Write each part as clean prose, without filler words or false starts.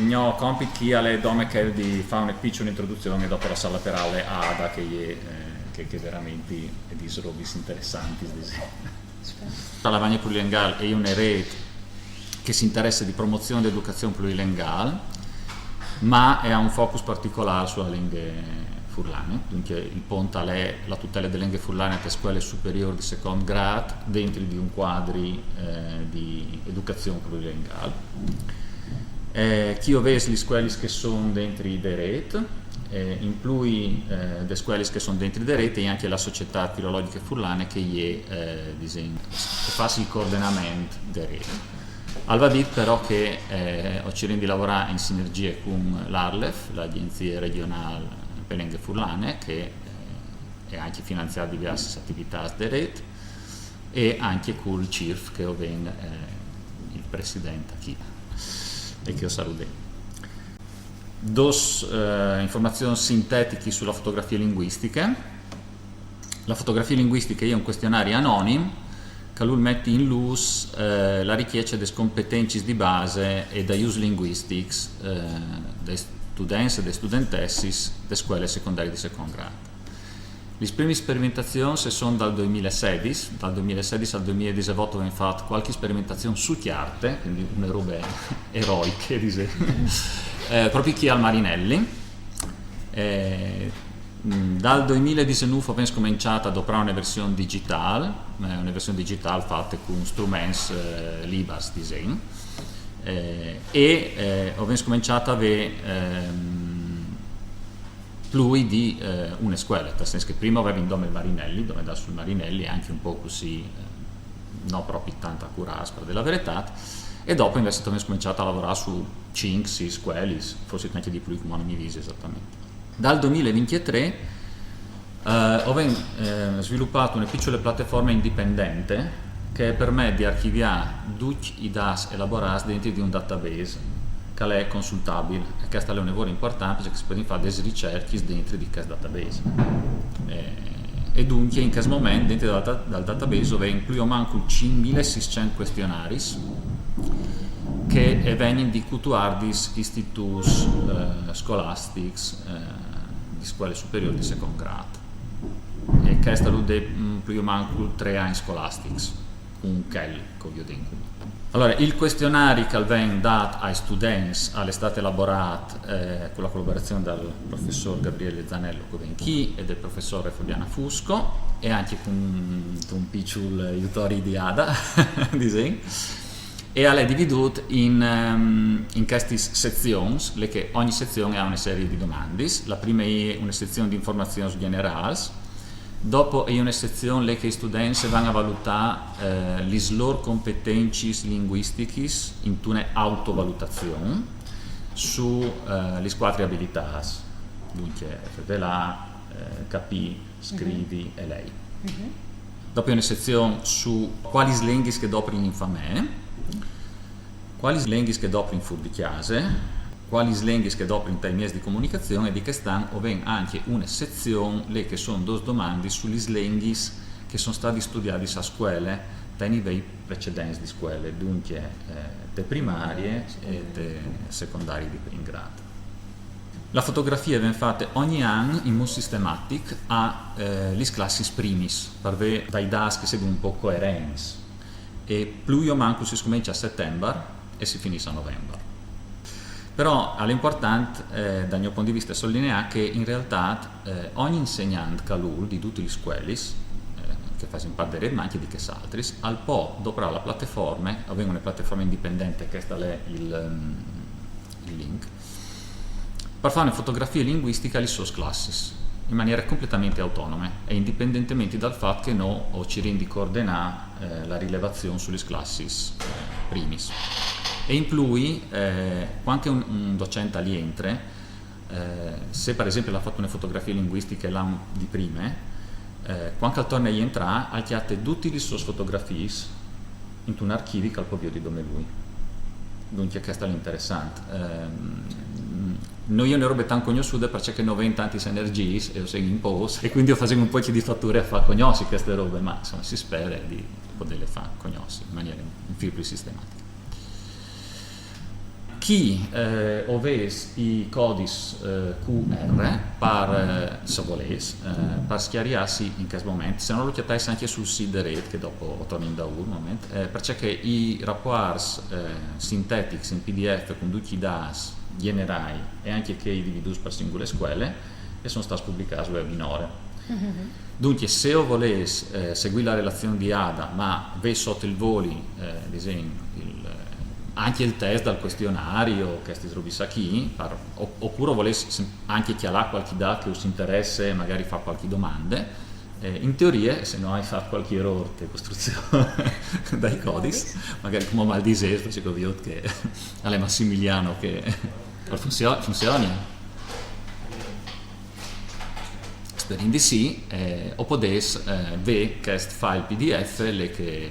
mio compito chi alle dome che di fare una piccola introduzione e dopo la sala per alle Ada che veramente è di robe interessanti. La Lavagna Plurilinguale è una rete che si interessa di promozione dell'educazione plurilinguale, ma ha un focus particolare sulla lingua furlane. Dunque il ponte è la tutela delle lingue furlane alle scuole superiori di secondo grado dentro di un quadro di educazione plurilinguale. Chi ho visto le scuole che sono dentro le reti, in più le scuole che sono dentro le reti e anche la società filologica furlane che fa il coordinamento delle reti. Alva dit però che ho cercato di lavorare in sinergia con l'ARLEF, l'Agenzia Regionale per le Lingue Furlane, che è anche finanziata diverse attività di rete, e anche con il CIRF, che ho il presidente qui e che ho saluto. Due informazioni sintetiche sulla fotografia linguistica. La fotografia linguistica è un questionario anonimo che lui mette in luce la richiesta delle competenze di base e da use linguistics dei studenti e delle studentesse delle scuole secondarie di secondo grado. Le prime sperimentazioni sono dal 2016 al 2018 abbiamo fatto qualche sperimentazione su chiarte, quindi una roba eroiche, proprio chi al Marinelli. Dal 2019 abbiamo cominciato ad operare una versione digitale fatta con strumenti liberi design, e abbiamo cominciato ad avere più di una scuola, nel senso che prima avevo in Dome Marinelli, dove da sul Marinelli è anche un po' così, non proprio tanta cura per della verità, e dopo invece abbiamo cominciato a lavorare su 5-6 scuole, forse anche di più come non mi visi esattamente. Dal 2023 ho sviluppato una piccola piattaforma indipendente che permette di archiviare tutti i dati elaborati dentro di un database che è consultabile, e questa è un lavoro importante perché si può fare delle ricerche dentro di questo database. E dunque in questo momento dentro dal database dove includo manco 5.600 questionari che vengono di cultuardi istituti scolastici di scuole superiori di secondo grado, e questo è più o meno 3 anni scolastici, un kell che io dico. Allora, il questionario che viene dato ai studenti all'estate elaborato con la collaborazione del professor Gabriele Zanello Covenchi e del professore Fabiana Fusco, e anche con un piccolo aiutore di Ada e è dividuto in queste sezioni, che ogni sezione ha una serie di domande. La prima è una sezione di informazioni generali, dopo è una sezione che gli studenti vanno a valutare le loro competenze linguistiche in una autovalutazione su le 4 abilità, dunque FDLA, capì, scrivi e lei. Dopo è una sezione su quali lingue che doprono in famiglia, quali lingue che doprono fuori di casa, quali lingue che doprono in mezzi di comunicazione, e di quest'anno ho anche una sezione che sono 2 domande sulle lingue che sono state studiate a scuole dai livelli precedenti di scuole, dunque le primarie e le secondarie di primo grado. La fotografia viene fatta ogni anno in modo sistematico alle classi primis, per vedere dai dati che seguono un po' coerenti, e più o meno si comincia a settembre e si finisce a novembre. Però è importante dal mio punto di vista sottolineare che in realtà ogni insegnante calul di tutte le scuole che fanno parte delle ma anche di che altri al po' dopo la piattaforma, avendo una piattaforma indipendente, questa è il link, per fare una fotografia linguistica alle sue classi in maniera completamente autonoma e indipendentemente dal fatto che noi ci rendi coordinare la rilevazione sulle classi primis. E in più, quando un docente rientra, se per esempio ha fatto una fotografia linguistica l'anno di prima, quando torna a rientrare, ha chiamato tutte le sue fotografie in un archivio che al povero di dove lui. Dunque questo è l'interessante. Noi non robe tan conosciute perché non avevamo tante energie e lo seguo in post, e quindi facciamo un po' di fatture a far conoscere queste robe, ma insomma si spera di poterle far conoscere in maniera un filo più sistematica. chi oves i codis QR per se volesse, per schiariarsi in questo momento, se non lo chiatai anche sul sito rete che dopo torno da un momento, perché i rapporti sintetici in PDF con tutti i dati generali e anche che i dividus per singole scuole e sono stati pubblicati sul webinare. Dunque, se io volessi seguire la relazione di Ada, ma ve sotto il voli, anche il test dal questionario, che si trovi qui, oppure volessi anche chiarare qualche dato che us interessa e magari fa qualche domanda, in teoria, se non hai fatto qualche errore di costruzione dai codici, magari come mal disegno, perché ho che è Massimiliano che funziona. Speriamo di sì, o potete vedere questo file PDF che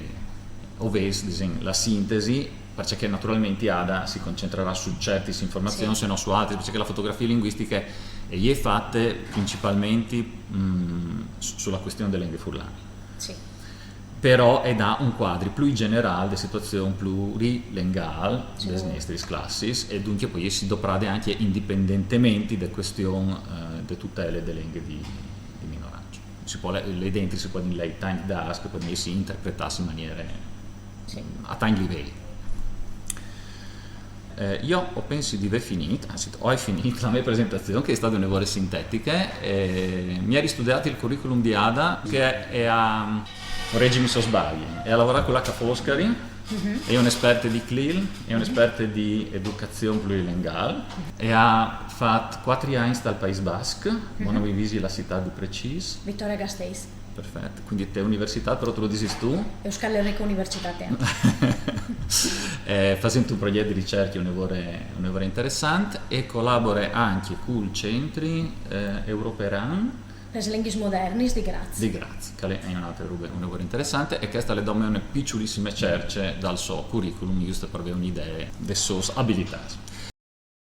ovvero la sintesi, perché naturalmente Ada si concentrerà su certe informazioni, se non su altre, perché la fotografia linguistica è fatta principalmente sulla questione delle lingue furlane. Sì. Però è da un quadro più generale di situazione plurilinguale delle nostre classi e dunque poi si doprade anche indipendentemente da questioni di tutele delle lingue di minoranza. Le dentri si può dire tanti das che poi si interpretasse in maniere a tanti livelli. Io ho pensato di aver finito, anzi ho finito la mia presentazione che è stata un'ora sintetica, mi ha ristudiato il curriculum di Ada che è a, correggimi se sbaglio, è a lavorare con l'H Foscari, è un esperto di CLIL, è un esperto di educazione plurilinguale e ha fatto 4 anni dal Paese Basco, quando vi visiti la città di Precis. Vittoria Gasteiz. Perfetto, quindi te università, però te lo dici tu? Euskal Herriko Università facendo un progetto di ricerca un'evore interessante e collabora anche con il centro Europeran per le lingue moderne di Graz. Di Graz, che è un'altra un'evore interessante e questa le do una piccolissima cerce dal suo curriculum, giusto per avere un'idea delle sue abilità.